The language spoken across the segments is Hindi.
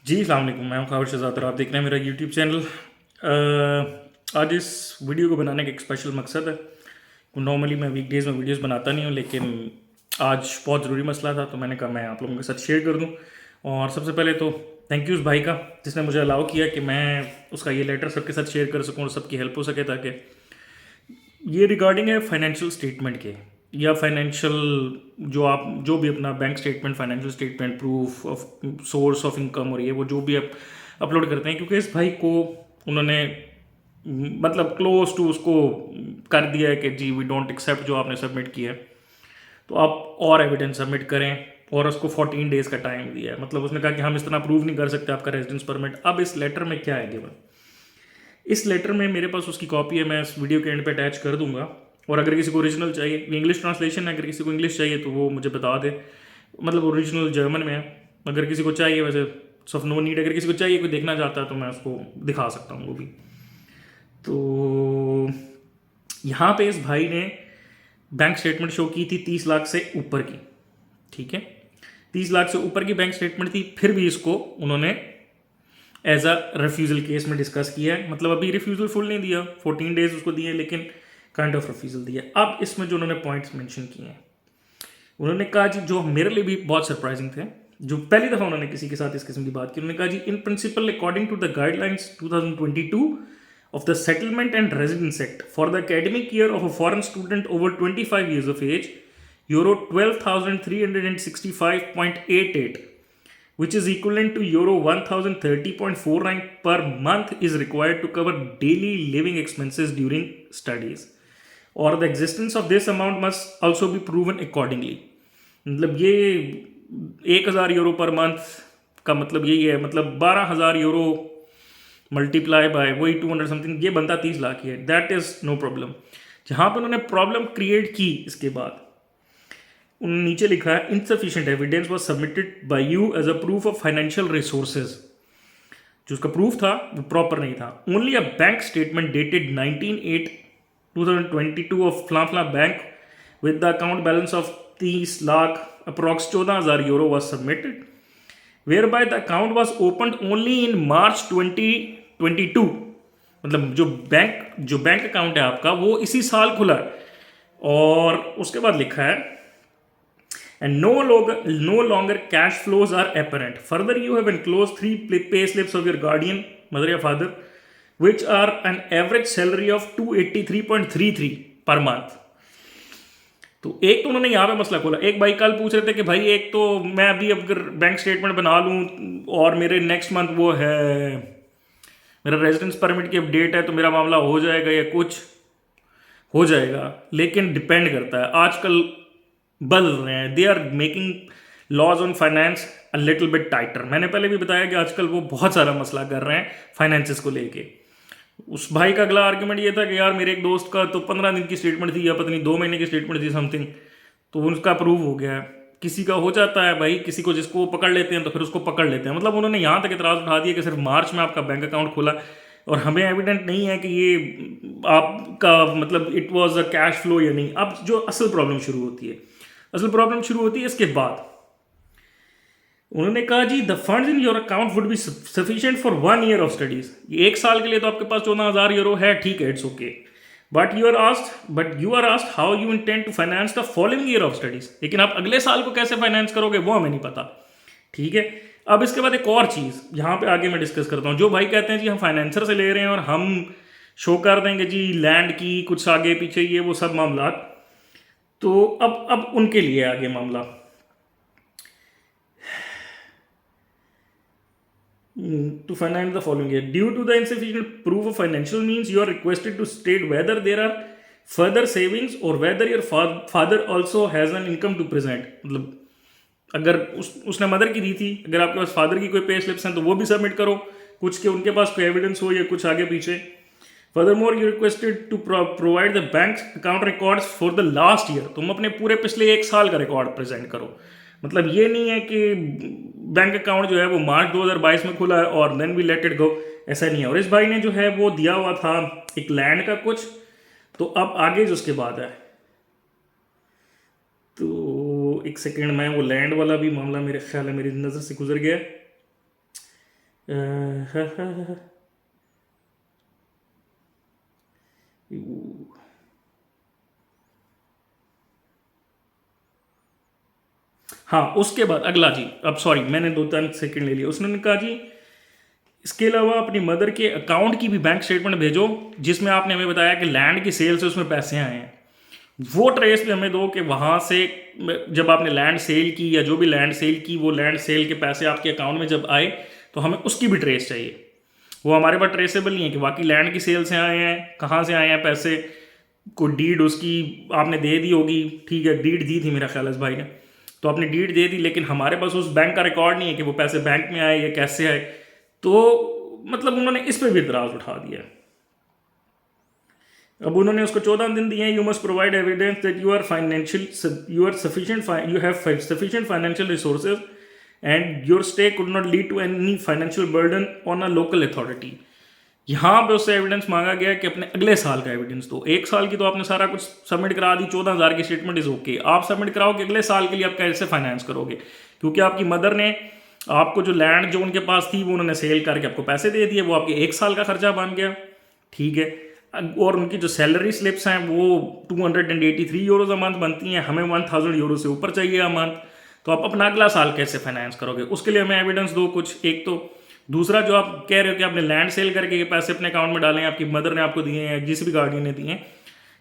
जी अस्सलाम वालेकुम, मैं हूं ख़ावर शहज़ाद और आप देख रहे हैं मेरा यूट्यूब चैनल। आज इस वीडियो को बनाने का एक स्पेशल मकसद है। नॉर्मली मैं वीकडेज़ में वीडियोस बनाता नहीं हूं, लेकिन आज बहुत ज़रूरी मसला था तो मैंने कहा मैं आप लोगों के साथ शेयर कर दूं। और सबसे पहले तो थैंक यू उस भाई का जिसने मुझे अलाउ किया कि मैं उसका ये लेटर सबके साथ शेयर कर सकूँ और सबकी हेल्प हो सके, ताकि ये रिगार्डिंग है फाइनेंशियल स्टेटमेंट के या फाइनेंशियल जो भी अपना bank statement, financial statement, proof of source of income और ये वो जो भी आप अपलोड करते हैं, क्योंकि इस भाई को उन्होंने मतलब क्लोज टू उसको कर दिया है कि जी वी डोंट एक्सेप्ट जो आपने सबमिट किया है, तो आप और एविडेंस सबमिट करें। और उसको 14 डेज़ का टाइम दिया है। मतलब उसने कहा कि हम इस तरह प्रूव नहीं कर सकते आपका रेजिडेंस परमिट। अब इस लेटर में क्या है गिवन, इस लेटर में मेरे पास उसकी कॉपी है, मैं इस वीडियो के एंड पे अटैच कर दूंगा। और अगर किसी को ओरिजिनल चाहिए, इंग्लिश ट्रांसलेशन है, अगर किसी को इंग्लिश चाहिए तो वो मुझे बता दे, मतलब ओरिजिनल जर्मन में है। अगर किसी को चाहिए, वैसे सफ नो नीड, अगर किसी को चाहिए कोई देखना चाहता है तो मैं उसको दिखा सकता हूँ वो भी। तो यहाँ पे इस भाई ने बैंक स्टेटमेंट शो की थी 30 लाख से ऊपर की, ठीक है, 30 लाख से ऊपर की बैंक स्टेटमेंट थी। फिर भी इसको उन्होंने एज अ रिफ्यूज़ल केस में डिस्कस किया है। मतलब अभी रिफ्यूज़ल फुल नहीं दिया, 14 डेज उसको दिए, लेकिन काइंड ऑफ रिफ्यूज़ल दिया। अब इसमें जो उन्होंने पॉइंट्स मेंशन किए हैं, उन्होंने कहा जी, जो मेरे लिए भी बहुत सरप्राइजिंग थे, जो पहली दफ़ा उन्होंने किसी के साथ इस किस्म की बात की, उन्होंने कहा जी in principle according to the guidelines 2022 of the Settlement and Residence Act for the academic year of a foreign student over 25 years of age, euro 12,365.88, which is equivalent to euro 1,030.49 per month, is required to cover daily living expenses during studies, or the existence of this amount must also be proven accordingly. मतलब ये 1,000 यूरो पर मंथ का मतलब यही है, मतलब 12,000 यूरो मल्टीप्लाई बाय वही 200 समथिंग, ये बनता 30 लाख ही है। That is no problem. जहां पर उन्होंने प्रॉब्लम क्रिएट की, इसके बाद उन्होंने नीचे लिखा है insufficient evidence was submitted by you as a proof of financial resources. जो उसका प्रूफ था वो प्रॉपर नहीं था। Only a bank statement dated 19/8/2022 of फला फला bank with the account balance of 30 lakh approx 14,000 euro was submitted, whereby the account was opened only in March 2022। मतलब जो बैंक अकाउंट है आपका वो इसी साल खुला है। और उसके बाद लिखा है and no longer cash flows are apparent. Further, you have enclosed 3 pay slips of your guardian, mother or father, which are an average salary of 283.33 per month। तो एक तो उन्होंने यहाँ पे मसला खोला। एक भाई कल पूछ रहे थे कि भाई एक तो मैं अभी अगर बैंक स्टेटमेंट बना लूँ और मेरे नेक्स्ट मंथ वो है, मेरा रेजिडेंस परमिट की अपडेट है, तो मेरा मामला हो जाएगा या कुछ हो जाएगा। लेकिन डिपेंड करता है, आजकल बदल रहे हैं, they are making laws on finance a little bit tighter. मैंने पहले भी बताया कि आजकल वो बहुत सारा मसला कर रहे हैं फाइनेंसिस को लेके। उस भाई का अगला आर्ग्यूमेंट ये था कि यार मेरे एक दोस्त का तो 15 दिन की स्टेटमेंट थी या पता नहीं 2 महीने की स्टेटमेंट थी समथिंग, तो उनका अप्रूव हो गया है। किसी का हो जाता है भाई, किसी को जिसको वो पकड़ लेते हैं तो फिर उसको पकड़ लेते हैं। मतलब उन्होंने यहाँ तक इतराज़ उठा दिया कि सिर्फ मार्च में आपका बैंक अकाउंट खुला और हमें एविडेंट नहीं है कि ये आपका मतलब it was a cash flow या नहीं। अब जो असल प्रॉब्लम शुरू होती है, असल प्रॉब्लम शुरू होती है इसके बाद। उन्होंने कहा जी the funds in your account would be sufficient for 1 year of studies. एक साल के लिए तो आपके पास 14,000 यूरो है, ठीक है, it's okay. But you are asked how you intend to finance the following year of studies. लेकिन आप अगले साल को कैसे फाइनेंस करोगे वो हमें नहीं पता, ठीक है। अब इसके बाद एक और चीज़ यहाँ पे आगे मैं डिस्कस करता हूँ। जो भाई कहते हैं जी हम फाइनेंसर से ले रहे हैं और हम शो कर देंगे जी लैंड की कुछ आगे पीछे ये वो सब मामला, तो अब उनके लिए आगे मामला। To finance the following year. Due to the insufficient proof of financial means, you are requested to state whether there are further savings or whether your father also has an income to present। मतलब अगर उसने मदर की दी थी, अगर आपके पास फादर की कोई पे स्लिप्स हैं तो वो भी सबमिट करो, कुछ के उनके पास कोई एविडेंस हो या कुछ आगे पीछे। Furthermore you requested to provide the bank account records for the last year. तुम अपने पूरे पिछले एक साल का रिकॉर्ड प्रेजेंट करो। मतलब ये नहीं है कि बैंक अकाउंट जो है वो मार्च 2022 में खुला है और then we let it go, ऐसा नहीं है। और इस भाई ने जो है वो दिया हुआ था एक लैंड का कुछ, तो अब आगे जो उसके बाद है, तो एक सेकेंड में वो लैंड वाला भी मामला मेरे ख्याल है मेरी नज़र से गुजर गया। अ, हाँ, उसके बाद अगला जी, अब सॉरी मैंने 2-3 सेकंड ले लिया। उसने कहा जी इसके अलावा अपनी मदर के अकाउंट की भी बैंक स्टेटमेंट भेजो जिसमें आपने हमें बताया कि लैंड की सेल से उसमें पैसे आए हैं, वो ट्रेस भी हमें दो कि वहाँ से जब आपने लैंड सेल की या जो भी लैंड सेल की वो लैंड सेल के पैसे आपके अकाउंट में जब आए तो हमें उसकी भी ट्रेस चाहिए। वो हमारे पास ट्रेसेबल नहीं है कि बाकी लैंड की सेल से आए हैं, कहाँ से आए हैं पैसे, कोई डीड उसकी आपने दे दी होगी, ठीक है डीड दी थी मेरा ख्याल है इस भाई ने, तो आपने डीड दे दी लेकिन हमारे पास उस बैंक का रिकॉर्ड नहीं है कि वो पैसे बैंक में आए या कैसे आए। तो मतलब उन्होंने इस पर भी इतराज़ उठा दिया। अब उन्होंने उसको 14 दिन दिए हैं। You must provide evidence that you are financial you are sufficient you have sufficient financial resources and your stay could not lead to any financial burden on a local authority. यहाँ पे उससे एविडेंस मांगा गया कि अपने अगले साल का एविडेंस दो। एक साल की तो आपने सारा कुछ सबमिट करा दी, 14,000 की स्टेटमेंट इज ओके, आप सबमिट कराओ कि अगले साल के लिए आप कैसे फाइनेंस करोगे, क्योंकि आपकी मदर ने आपको जो लैंड जो उनके पास थी वो उन्होंने सेल करके आपको पैसे दे दिए, वो आपके एक साल का खर्चा बन गया, ठीक है। और उनकी जो सैलरी स्लिप्स हैं वो 283 यूरोज अ मंथ बनती हैं, हमें 1000 यूरो से ऊपर चाहिए अ मंथ, तो आप अपना अगला साल कैसे फाइनेंस करोगे, उसके लिए हमें एविडेंस दो कुछ एक तो। दूसरा जो आप कह रहे हो कि आपने लैंड सेल करके ये पैसे अपने अकाउंट में डाले हैं, आपकी मदर ने आपको दिए हैं, जिस भी गार्डियन ने दिए हैं,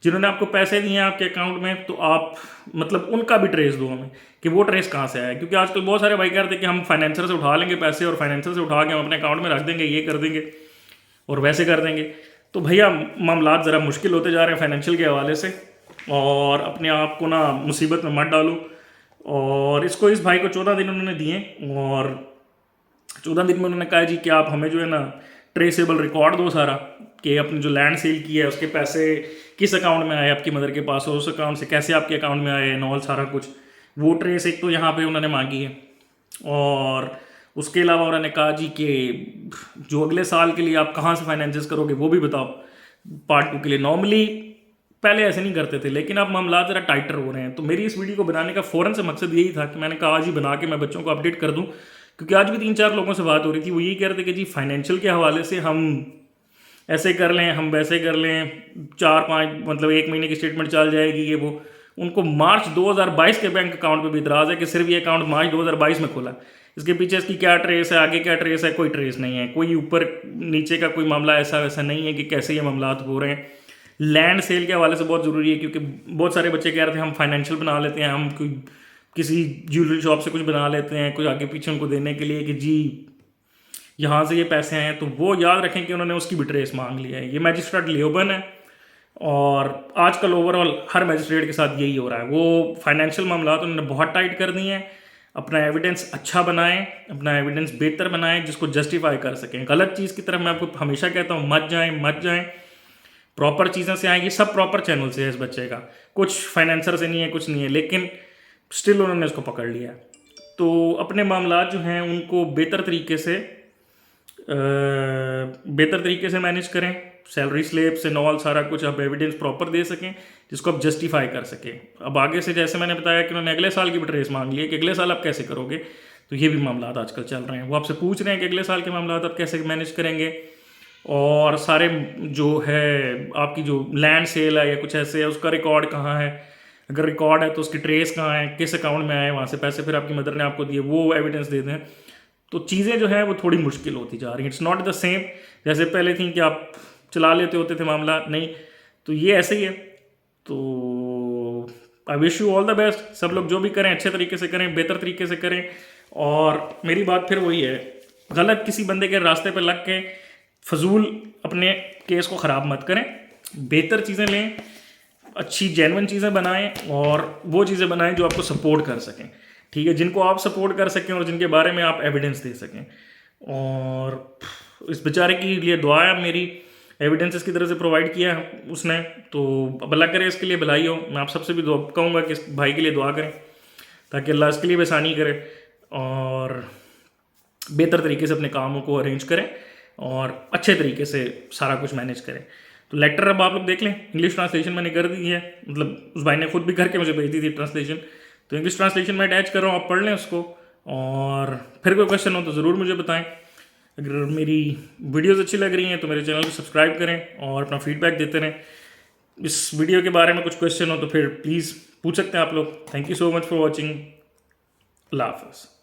जिन्होंने आपको पैसे दिए हैं आपके अकाउंट में, तो आप मतलब उनका भी ट्रेस दो हमें कि वो ट्रेस कहाँ से आया। क्योंकि आजकल बहुत सारे भाई कहते हैं कि हम फाइनेंसर से उठा लेंगे पैसे और फाइनेंसर से उठा के हम अपने अकाउंट में रख देंगे, ये कर देंगे और वैसे कर देंगे। तो भैया मामलात ज़रा मुश्किल होते जा रहे हैं फाइनेंशियल के हवाले से, और अपने आप को ना मुसीबत में मत डालो। और इसको इस भाई को 14 दिन उन्होंने दिए, और 14 दिन में उन्होंने कहा जी कि आप हमें जो है ना ट्रेसेबल रिकॉर्ड दो सारा, कि अपने जो लैंड सेल की है उसके पैसे किस अकाउंट में आए आपकी मदर के पास, और उस अकाउंट से कैसे आपके अकाउंट में आए नॉल सारा कुछ, वो ट्रेस एक तो यहाँ पे उन्होंने मांगी है। और उसके अलावा उन्होंने कहा जी कि जो अगले साल के लिए आप कहाँ से फाइनेंसेस करोगे वो भी बताओ पार्ट 2 के लिए। नॉर्मली पहले ऐसे नहीं करते थे लेकिन अब मामला ज़रा टाइटर हो रहे हैं। तो मेरी इस वीडियो को बनाने का फ़ौरन से मकसद यही था कि मैंने कहा आज ही बना के मैं बच्चों को अपडेट कर दूं, क्योंकि आज भी 3-4 लोगों से बात हो रही थी, वो यही कह रहे थे कि जी फाइनेंशियल के हवाले से हम ऐसे कर लें हम वैसे कर लें, 4-5 मतलब 1 महीने की स्टेटमेंट चल जाएगी ये वो। उनको मार्च 2022 के बैंक अकाउंट पे भी इतराज़ है कि सिर्फ ये अकाउंट मार्च 2022 में खोला, इसके पीछे इसकी क्या ट्रेस है, आगे क्या ट्रेस है, कोई ट्रेस नहीं है, कोई ऊपर नीचे का कोई मामला ऐसा वैसा नहीं है कि कैसे ये मामला हो रहे हैं। लैंड सेल के हवाले से बहुत ज़रूरी है, क्योंकि बहुत सारे बच्चे कह रहे थे हम फाइनेंशियल बना लेते हैं, हम कोई किसी ज्वेलरी शॉप से कुछ बना लेते हैं कुछ आगे पीछे उनको देने के लिए कि जी यहाँ से ये पैसे हैं, तो वो याद रखें कि उन्होंने उसकी भी ट्रेस मांग लिया है। ये मैजिस्ट्रेट लियोबन है, और आजकल ओवरऑल हर मैजिस्ट्रेट के साथ यही हो रहा है। वो फाइनेंशियल मामला तो उन्होंने बहुत टाइट कर दिए हैं। अपना एविडेंस अच्छा बनाएं, अपना एविडेंस बेहतर बनाएं जिसको जस्टिफाई कर सकें। गलत चीज़ की तरफ मैं आपको हमेशा कहता हूँ मत जाएं, प्रॉपर चीज़ों से आएंगी, सब प्रॉपर चैनल से है इस बच्चे का, कुछ फाइनेंसर से नहीं है कुछ नहीं है, लेकिन स्टिल उन्होंने इसको पकड़ लिया। तो अपने मामला जो हैं उनको बेहतर तरीके से मैनेज करें, सैलरी स्लिप्स एंड ऑल सारा कुछ आप एविडेंस प्रॉपर दे सकें जिसको आप जस्टिफाई कर सकें। अब आगे से जैसे मैंने बताया कि उन्होंने अगले साल की भी ट्रेस मांग ली है कि अगले साल आप कैसे करोगे, तो ये भी मामला आजकल चल रहे हैं। वो आपसे पूछ रहे हैं कि अगले साल के मामला आप कैसे मैनेज करेंगे, और सारे जो है आपकी जो लैंड सेल है या कुछ ऐसे है उसका रिकॉर्ड कहाँ है, अगर रिकॉर्ड है तो उसकी ट्रेस कहाँ है, किस अकाउंट में आए, वहाँ से पैसे फिर आपकी मदर ने आपको दिए वो एविडेंस दे दें। तो चीज़ें जो है वो थोड़ी मुश्किल होती जा रही हैं। इट्स नॉट द सेम जैसे पहले थी कि आप चला लेते होते थे मामला, नहीं, तो ये ऐसे ही है। तो I wish you all the best. सब लोग जो भी करें अच्छे तरीके से करें, बेहतर तरीके से करें। और मेरी बात फिर वही है, गलत किसी बंदे के रास्ते पर लग के फजूल अपने केस को ख़राब मत करें, बेहतर चीज़ें लें, अच्छी जेन्युइन चीज़ें बनाएं, और वो चीज़ें बनाएं जो आपको सपोर्ट कर सकें, ठीक है, जिनको आप सपोर्ट कर सकें और जिनके बारे में आप एविडेंस दे सकें। और इस बेचारे के लिए दुआ है मेरी, एविडेंस इसकी तरह से प्रोवाइड किया है उसने, तो भला करे इसके लिए भलाई हो। मैं आप सबसे भी दुआ कहूँगा कि इस भाई के लिए दुआ करें ताकि अल्लाह इसके लिए भी आसानी करे और बेहतर तरीके से अपने कामों को अरेंज करें और अच्छे तरीके से सारा कुछ मैनेज करें। तो लेटर अब आप लोग देख लें, इंग्लिश ट्रांसलेशन मैंने कर दी है, मतलब उस भाई ने खुद भी करके मुझे भेज दी थी ट्रांसलेशन, तो इंग्लिश ट्रांसलेशन मैं अटैच कर रहा हूँ, आप पढ़ लें उसको, और फिर कोई क्वेश्चन हो तो ज़रूर मुझे बताएं। अगर मेरी वीडियोस अच्छी लग रही हैं तो मेरे चैनल को सब्सक्राइब करें और अपना फीडबैक देते रहें। इस वीडियो के बारे में कुछ क्वेश्चन हो तो फिर प्लीज़ पूछ सकते हैं आप लोग। Thank you so much for watching. अल्लाह हाफ़िज़।